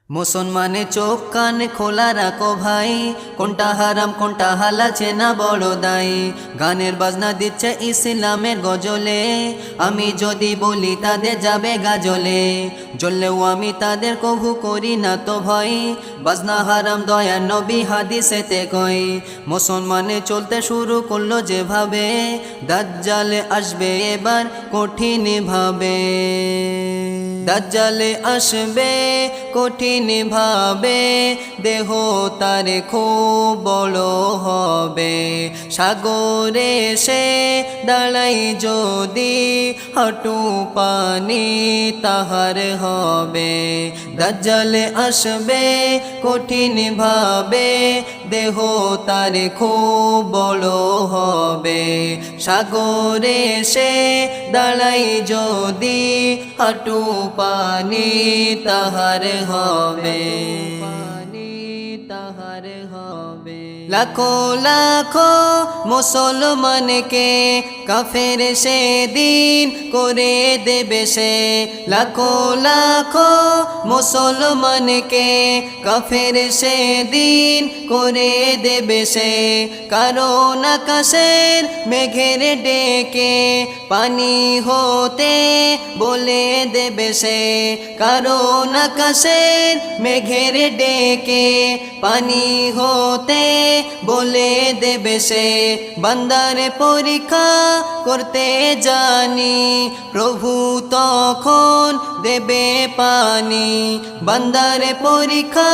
মুসলমানে চোখ কান খোলা রাখো ভাই, কোনটা হারাম কোনটা হালাল চেনা বড় দায়। গানের বাজনা দিচ্ছে ইসলামের গজলে, আমি যদি বলি তাদের যাবে গাজলে। জ্বললেও আমি তাদের কভু করি না তো ভয়, বাজনা হারাম দয়ার নবী হাদিসেতে কয়। মুসলমানে চলতে শুরু করলো যেভাবে, দাজ্জাল আসবে এবার কঠিন ভাবে। দাজ্জাল আসবে কঠিন ভাবে, দেহ তার খুব বড় হবে। সাগরে সে দাঁড়াই যদি, হাঁটু পানি তাহার হবে। দাজ্জাল আসবে কঠিন ভাবে, দেহ তার খুব বড় হবে। সাগরে সে দাঁড়াই যদি, হাঁটু পানি তাহার হবে। লাখো লাখো মুসলমানকে কাফের সেদিন করে দেবে সে। লাখো লাখো মুসলমানকে কাফের সেদিন করে দেবে সে। কারণ আকাশের মেঘের ডেকে পানি হতে বলে দেবে সে। কারণ আকাশের মেঘের ডেকে পানি হতে বলে দেবে সে। বান্দার পরীক্ষা করতে জানি, প্রভু তখন দেবে পানি। বান্দার পরীক্ষা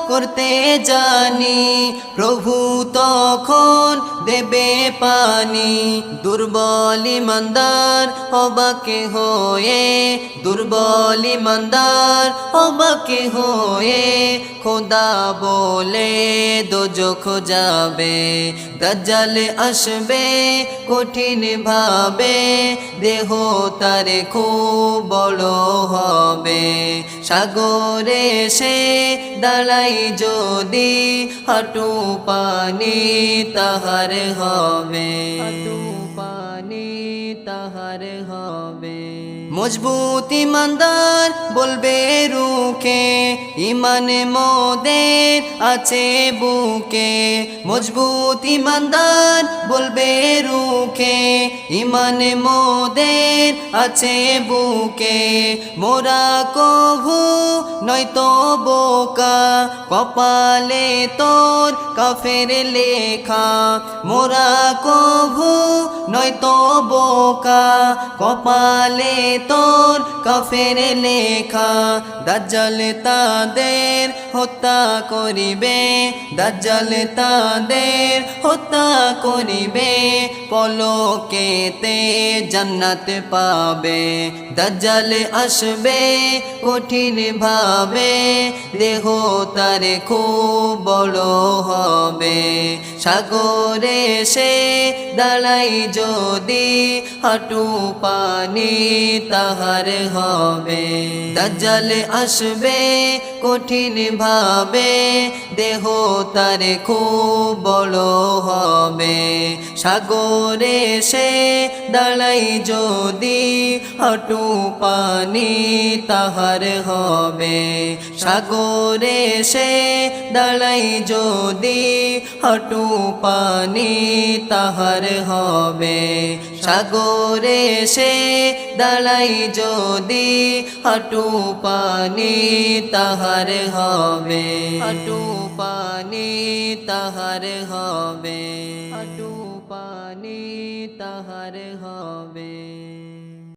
করতে জানি, প্রভু তখন দেবে পানি। দুর্বল ইমানদার অবাকে হয়ে, দুর্বল ইমানদার অবাকে হয়ে, খোদা বলে দোজখ যাবে। দাজ্জাল আসবে কঠিন ভাবে, দেহ তার খুব বড় হবে। সাগরে সে দাঁড়াই যদি, হাঁটু পানি তাহার হবে। তাহার হবে। মজবুত ইমানদার বলবে রুখে, ইমান মোদের আছে বুকে। মজবুত ইমানদার বলবে রুখে, ইমান মোদের আছে বুকে। মোরা কভু নয়তো বোকা, কপালে তোর কাফের লেখা। মোরা কভু নয়তো বোকা, কপালে তোর কাফের লেখা। দাজ্জাল তাদের হত্যা করিবে, দাজ্জাল তাদের হত্যা করিবে। পলকেতে জান্নাত পাবে। দাজ্জাল আসবে কঠিন ভাবে, দেহ তার খুব বড় হবে। সাগরে সে দাঁড়াই যদি, হাঁটু পানি তাহার হবে। দাজ্জাল আসবে কঠিন ভাবে, দেহ তার খুব বড় হবে। সাগরে সে দাঁড়াই যদি, হাঁটু পানি তাহার হবে। সাগরে সে দাঁড়াই যদি, হাঁটু পানি তাহার হবে। সাগরে সে দাঁড়াই যদি, হাঁটু পানি তাহার হবে। হাঁটু পানি তাহার হবে। হাঁটু পানি তাহার হবে।